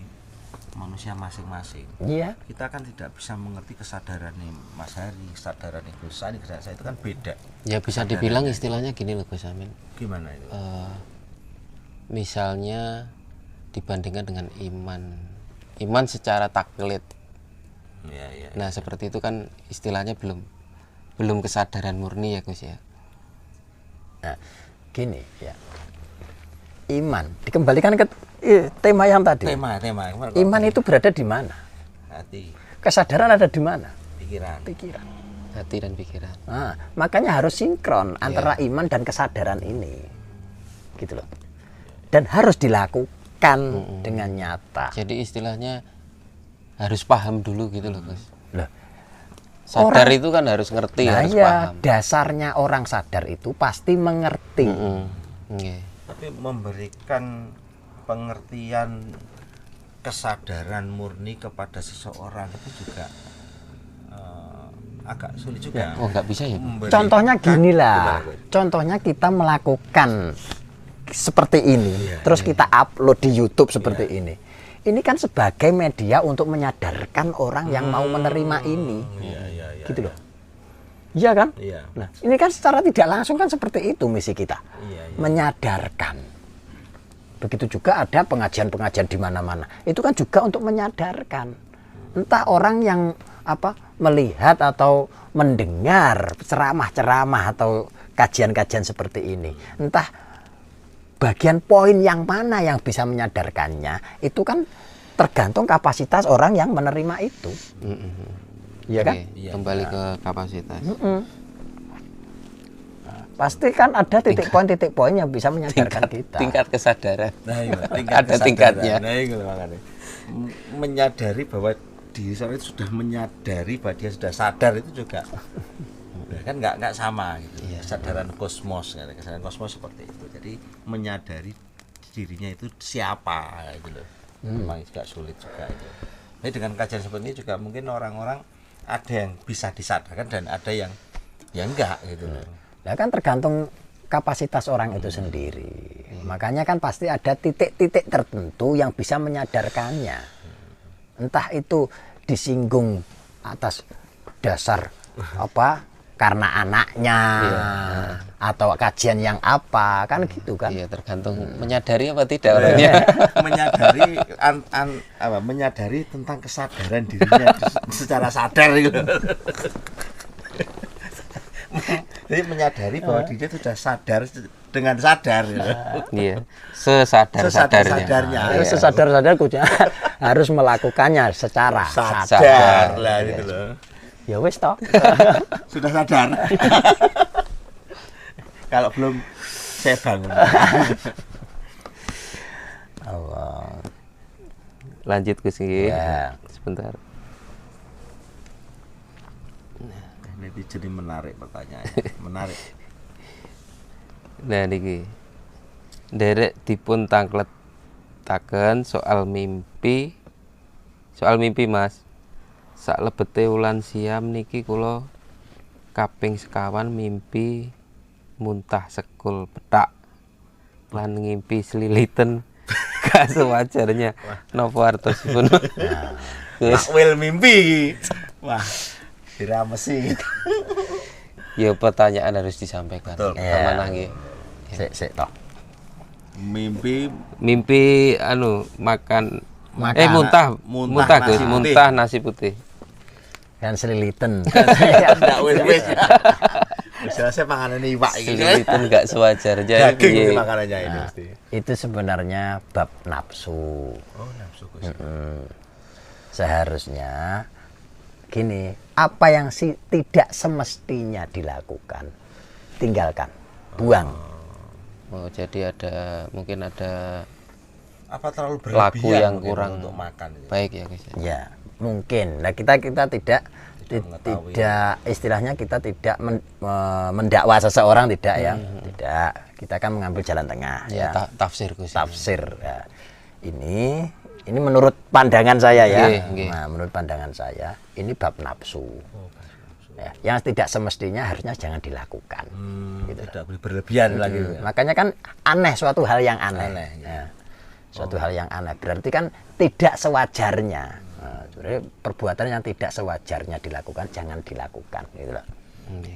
manusia masing-masing. Iya. Kita kan tidak bisa mengerti kesadaran Mas Hari, kesadaran Gus Sani, kesadaran saya itu kan beda. Ya bisa dibilang istilahnya gini loh Gus Amin. Gimana itu? Misalnya dibandingkan dengan iman secara taklid. Iya, iya. Nah seperti itu kan istilahnya belum kesadaran murni ya Gus ya. Nah, gini ya. Iman dikembalikan ke tema yang tadi. Tema. Iman itu berada di mana? Hati, Kesadaran ada di mana? pikiran. Pikiran. Hati dan pikiran. Nah, makanya harus sinkron antara iman dan kesadaran ini. Gitu loh. Dan harus dilakukan dengan nyata. Jadi istilahnya harus paham dulu gitu loh Gus. Loh, Sadar orang- itu kan harus ngerti, nah harus ya, paham. dasarnya orang sadar itu pasti mengerti. Nggih. Tapi memberikan pengertian kesadaran murni kepada seseorang itu juga agak sulit juga. Oh nggak bisa ya? Memberikan- Contohnya gini lah. Gimana, Gus? Contohnya kita melakukan seperti ini, Iya, terus kita upload di YouTube seperti ini. Ini kan sebagai media untuk menyadarkan orang yang mau menerima ini. Iya. Gitu loh. Iya kan? Iya. Nah, ini kan secara tidak langsung kan seperti itu misi kita. Iya. Menyadarkan. Begitu juga ada pengajian-pengajian di mana-mana. Itu kan juga untuk menyadarkan. Entah orang yang melihat atau mendengar ceramah-ceramah atau kajian-kajian seperti ini. Entah bagian poin yang mana yang bisa menyadarkannya, itu kan tergantung kapasitas orang yang menerima itu. Iya kan? Oke, kembali ke kapasitas. Pasti kan ada titik poin yang bisa menyadarkan kita. Tingkat kesadaran. Nah, iya, Ada kesadaran. tingkatnya. Nah, itu makanya. Menyadari bahwa diri seorang itu sudah menyadari bahwa dia sudah sadar itu juga kan nggak sama gitu. Kesadaran kosmos, kesadaran kosmos seperti itu. Jadi menyadari dirinya itu siapa gitu loh. Memang juga sulit juga itu. Jadi dengan kajian seperti ini juga mungkin orang-orang ada yang bisa disadarkan dan ada yang ya enggak gitu loh. Nah kan tergantung kapasitas orang itu sendiri. Makanya kan pasti ada titik-titik tertentu yang bisa menyadarkannya. Entah itu disinggung atas dasar karena anaknya atau kajian yang apa kan gitu kan. Iya, tergantung menyadari apa tidak orangnya. Menyadari menyadari tentang kesadaran dirinya secara sadar gitu. Jadi menyadari bahwa dirinya sudah sadar dengan sadar gitu. Iya, sesadar-sadarnya. Sesadar-sadarnya. Iya. Sesadar-sadarnya harus melakukannya secara Sadar sadar. lah gitu loh. Ya wis toh. Sudah sadar. Kalau belum saya bangun. Allah. Lanjut Gus nggih. Ya. Sebentar. Netizen ini menarik pertanyaannya. Menarik. Nah niki. Nderek dipun tangkletaken soal mimpi. Soal mimpi Mas. Sak lebete wulan siam niki kula kaping sekawan mimpi muntah sekul petak lan ngimpi seliliten gak sewajarnya napa artosipun. Gus, Takwil mimpi. Wah, diramesi. ya pertanyaan harus disampaikan. Betul. Amanah nggih. Sik toh. mimpi anu makan Makan. muntah Gus, nasi muntah nasi putih. kan selilitan. enggak wis saya panganan iwak iki. Selilitan enggak sewajarnya. Daging piye? makanannya ini mesti. Itu sebenarnya bab nafsu. Oh, nafsu Gus. Seharusnya gini, apa yang tidak semestinya dilakukan, tinggalkan, buang. Oh, jadi mungkin ada Apa terlalu berlebihan laku yang mungkin kurang untuk makan gitu? baik ya Gus. Ya, mungkin. Nah, kita tidak mengetahui. istilahnya kita tidak mendakwa seseorang, tidak ya. Tidak. Kita kan mengambil jalan tengah Ya, ya. tafsir Gus. Tafsir ya. Ini menurut pandangan saya ya. Nggih, nggih. Nah, menurut pandangan saya ini bab nafsu. Ya, yang tidak semestinya harusnya jangan dilakukan. Tidak boleh berlebihan lagi. Makanya kan aneh, suatu hal yang aneh. Aneh, Ya. Suatu hal yang aneh berarti kan tidak sewajarnya. Nah, sebenarnya perbuatan yang tidak sewajarnya dilakukan jangan dilakukan gitu loh.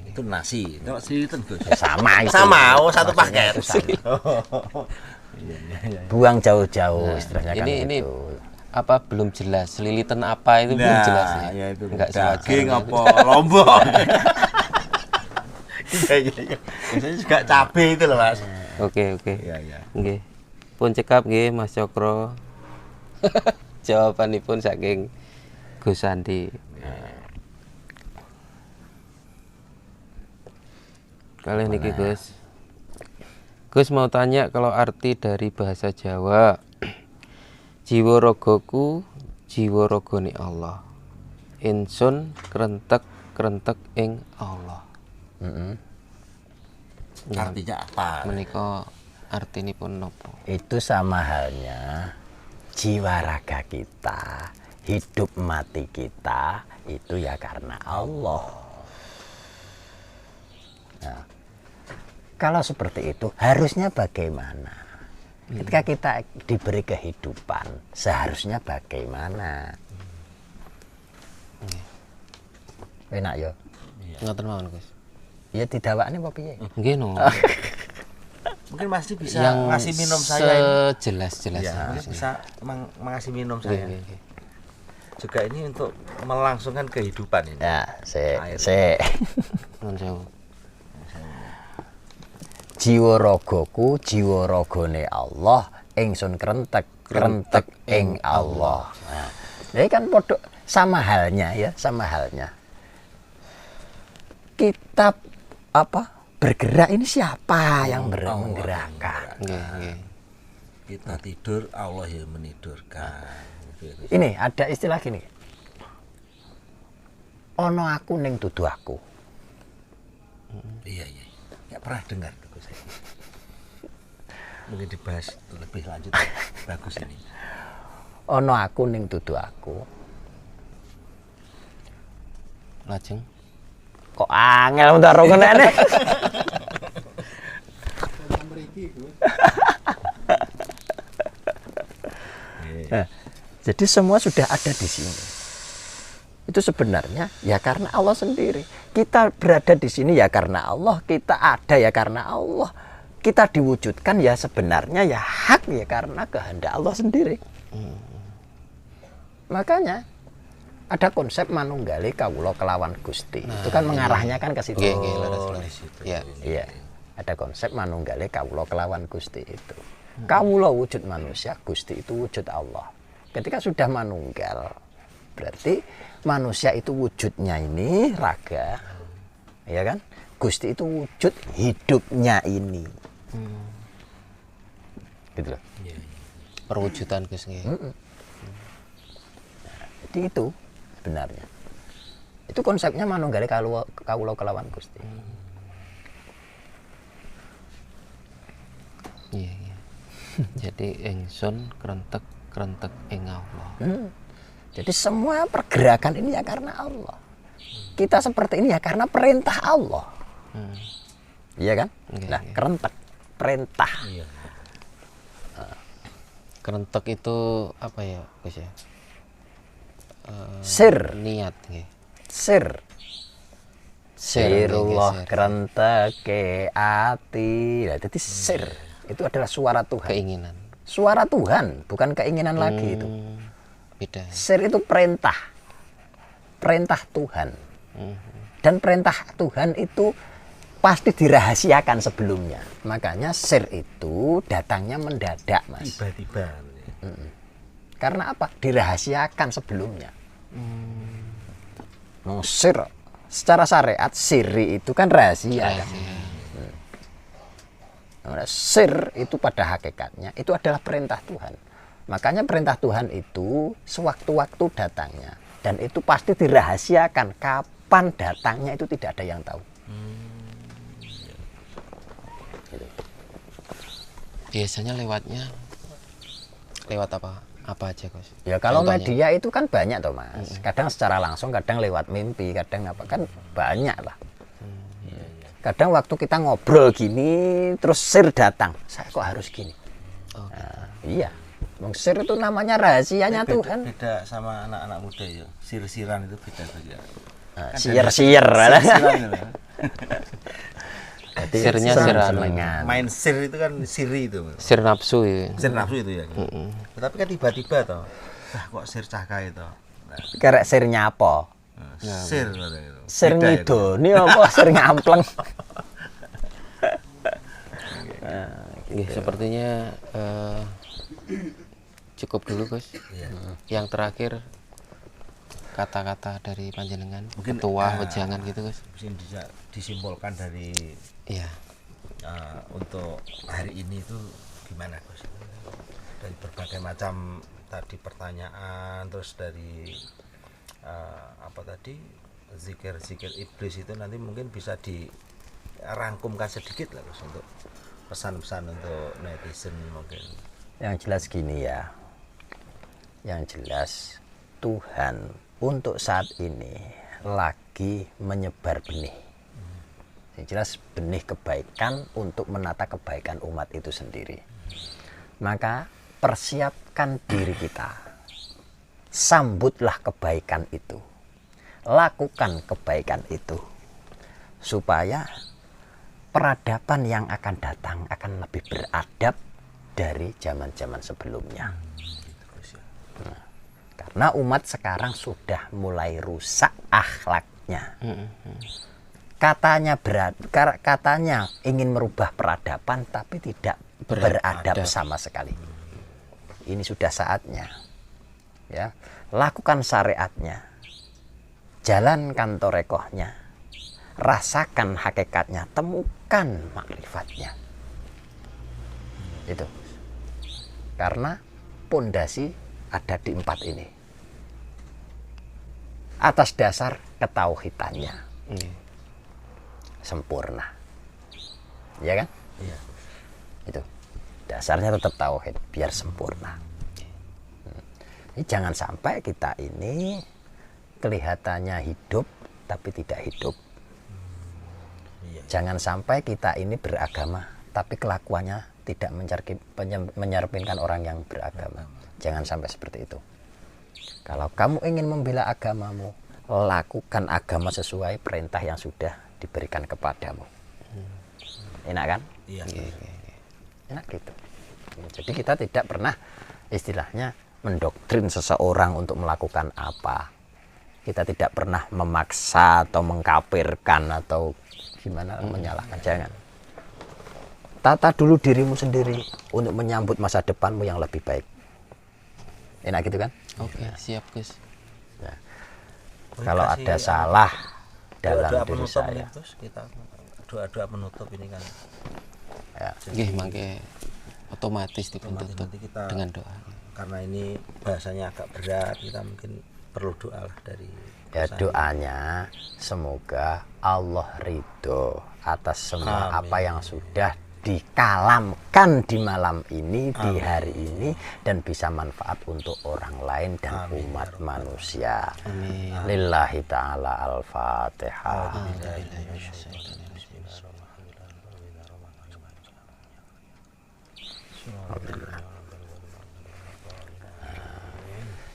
Itu nasi. Kalau selilitan Gus. Sama itu. Sama, oh satu Maksudnya paket. itu sama. Buang jauh-jauh istilahnya kan ini itu. apa belum jelas selilitan apa itu belum jelas ya. Ya itu Enggak daging sewajarnya. apa lombok. Iya. Biasanya juga cabe itu loh Mas. Oke. Iya. Nggih. Pun cekap nggih Mas Cokro. Jawabanipun saking Gus Andi. Kali niki Gus. Gus mau tanya kalau arti dari bahasa Jawa jiwa rogoku jiwa rogone Allah. Insun krentek ing Allah. Artinya apa? Menika artinipun nopo? Itu sama halnya jiwa raga kita, hidup mati kita itu ya karena Allah. Nah, kalau seperti itu harusnya bagaimana? Ketika kita diberi kehidupan, seharusnya bagaimana? Enak ya? Ngoten mawon Gus. Ya didawakne apa piye? Nggih no. Mungkin Mas bisa Yang ngasih minum saya ini. sejelas-jelasnya. Ya, mungkin bisa mengasih minum saya. Nggih. Juga ini untuk melangsungkan kehidupan ini. Ya, Nuwun sewu. jiwa ragaku jiwa ragane Allah, ingsun krentek ing Allah. Nah, ini kan podo sama halnya ya, sama halnya. Kita bergerak ini siapa yang menggerakkan? Nggih. Kita tidur, Allah yang menidurkan. Ini ada istilah gini. Ono aku ning dudu aku. Iya. Nggak pernah dengar tuh saya. Mungkin dibahas lebih lanjut. Bagus ini. Ono aku ning dudu aku. Lajeng Kok angel bentar ngene. Nah, jadi semua sudah ada di sini. Itu sebenarnya ya karena Allah sendiri. Kita berada di sini ya karena Allah, kita ada ya karena Allah. Kita diwujudkan ya sebenarnya ya hak ya karena kehendak Allah sendiri. Makanya ada konsep manunggali kawula kelawan Gusti. Itu kan mengarahnya kan ke situ. nggih laras. Ya. Iya. Ada konsep manunggali kawula kelawan Gusti itu. Kawula wujud manusia, Gusti itu wujud Allah. Ketika sudah manunggal, berarti manusia itu wujudnya ini raga. Ya kan? Gusti itu wujud hidupnya ini. Gitu loh. Perwujudan Gus nggih. Jadi itu sebenarnya. Itu konsepnya manunggali kawula kelawan Gusti. Iya. Jadi ingsun krentek ing Allah. Jadi semua pergerakan ini ya karena Allah. Kita seperti ini ya karena perintah Allah. Iya kan? Nah, kerentek perintah. Iya. Kerentek itu apa ya Gus ya? Sir, Niat nggih. sir. Sir, Sirullah nggih, sir. kerenteke ati. Nah, jadi sir. Itu adalah suara Tuhan. Keinginan. Suara Tuhan, bukan keinginan lagi itu. Beda. Sir itu perintah. Perintah Tuhan. Dan perintah Tuhan itu pasti dirahasiakan sebelumnya. Makanya sir itu datangnya mendadak, Mas. Tiba-tiba. Karena apa? Dirahasiakan sebelumnya. Sir secara syariat siri itu kan rahasia. Kan? Sir itu pada hakikatnya itu adalah perintah Tuhan. Makanya perintah Tuhan itu sewaktu-waktu datangnya dan itu pasti dirahasiakan. Kapan datangnya itu tidak ada yang tahu. Gitu. Biasanya lewatnya lewat apa aja, Gus? Ya kalau Contohnya. media itu kan banyak toh, Mas. Kadang secara langsung, kadang lewat mimpi, kadang apa kan banyak lah. Kadang waktu kita ngobrol gini, terus sir datang. Saya kok harus gini? Nah, iya. Wong sir itu namanya rahasianya Tuhan. Beda sama anak-anak muda ya. Sir-siran itu beda saja. Sier-sier. Sir-siran itu. Jadi Sirnya siran. senengan. Main sir itu kan siri itu. Sir nafsu ya. Sir nafsu itu ya. Tetapi kan tiba-tiba toh. Kok sir cahka itu. Nah, Kerek sirnya apa? sir itu. Sir Beda itu. ngidoni apa? Sir ngampleng. Nggih, sepertinya cukup dulu, Gus. Yang terakhir kata-kata dari panjenengan, Mungkin, ketua wejangan gitu, Gus. Mungkin bisa disimpulkan dari Iya. untuk hari ini itu gimana, Gus? Dari berbagai macam tadi pertanyaan, terus dari apa tadi zikir-zikir iblis itu nanti mungkin bisa dirangkumkan sedikit lah, Gus, untuk pesan-pesan untuk netizen mungkin. Yang jelas gini ya. Yang jelas Tuhan untuk saat ini lagi menyebar benih. Yang jelas benih kebaikan untuk menata kebaikan umat itu sendiri. Maka persiapkan diri kita. Sambutlah kebaikan itu. Lakukan kebaikan itu. Supaya peradaban yang akan datang akan lebih beradab dari zaman-zaman sebelumnya. Nah, karena umat sekarang sudah mulai rusak akhlaknya. Katanya ingin merubah peradaban tapi tidak beradab sama sekali. Ini sudah saatnya. Ya, lakukan syariatnya. Jalankan torekohnya. Rasakan hakikatnya, temukan makrifatnya. Itu. Karena pondasi ada di 4 ini. Atas dasar ketauhidannya. Sempurna. Ya kan? Iya. Itu. Dasarnya tetap tauhid biar sempurna. Ini jangan sampai kita ini kelihatannya hidup tapi tidak hidup. Jangan sampai kita ini beragama tapi kelakuannya tidak menyerpinkan orang yang beragama. Jangan sampai seperti itu. Kalau kamu ingin membela agamamu, lakukan agama sesuai perintah yang sudah diberikan kepadamu. Enak kan? Iya. Enak gitu. Jadi kita tidak pernah istilahnya mendoktrin seseorang untuk melakukan apa. Kita tidak pernah memaksa atau mengkafirkan atau gimana menyalahkan. Jangan. Tata dulu dirimu sendiri untuk menyambut masa depanmu yang lebih baik. Enak gitu kan? Oke, siap, Gus. Nah, kalau ada salah dalam doa diri penutup saya, nih, Gus, kita doa penutup ini kan. ya, Nggih, mangke otomatis ditutup Nanti kita dengan doa. karena ini bahasanya agak berat, kita mungkin perlu doa lah dari ya pesan. doanya semoga Allah ridho atas semua Amin. apa yang sudah dikalamkan di malam ini, di hari ini, dan bisa manfaat untuk orang lain dan Amin. umat manusia. Amin. Lillahi ta'ala al-fatihah.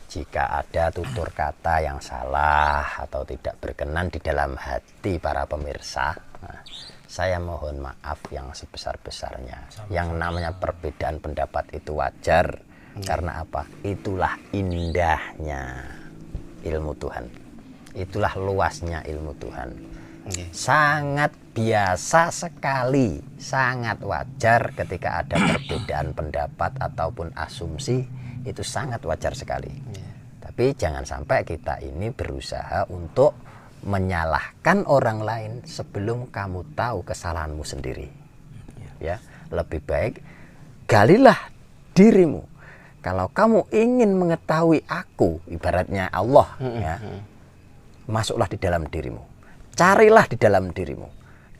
Jika ada tutur kata yang salah atau tidak berkenan di dalam hati para pemirsa, nah, saya mohon maaf yang sebesar-besarnya. Yang namanya perbedaan pendapat itu wajar. Karena apa? Itulah indahnya ilmu Tuhan. Itulah luasnya ilmu Tuhan. Sangat biasa sekali, sangat wajar ketika ada perbedaan pendapat ataupun asumsi, itu sangat wajar sekali. Tapi jangan sampai kita ini berusaha untuk menyalahkan orang lain sebelum kamu tahu kesalahanmu sendiri. Ya, lebih baik galilah dirimu. Kalau kamu ingin mengetahui aku, ibaratnya Allah, ya, masuklah di dalam dirimu. Carilah di dalam dirimu,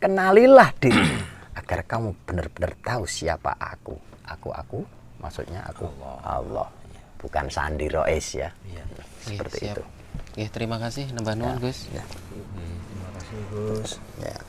kenalilah dirimu, agar kamu benar-benar tahu siapa aku. Aku, maksudnya aku Allah, bukan Sandi Roes ya. Seperti itu. Terima kasih, nambah nuwun Gus. Terima kasih Gus. Ya.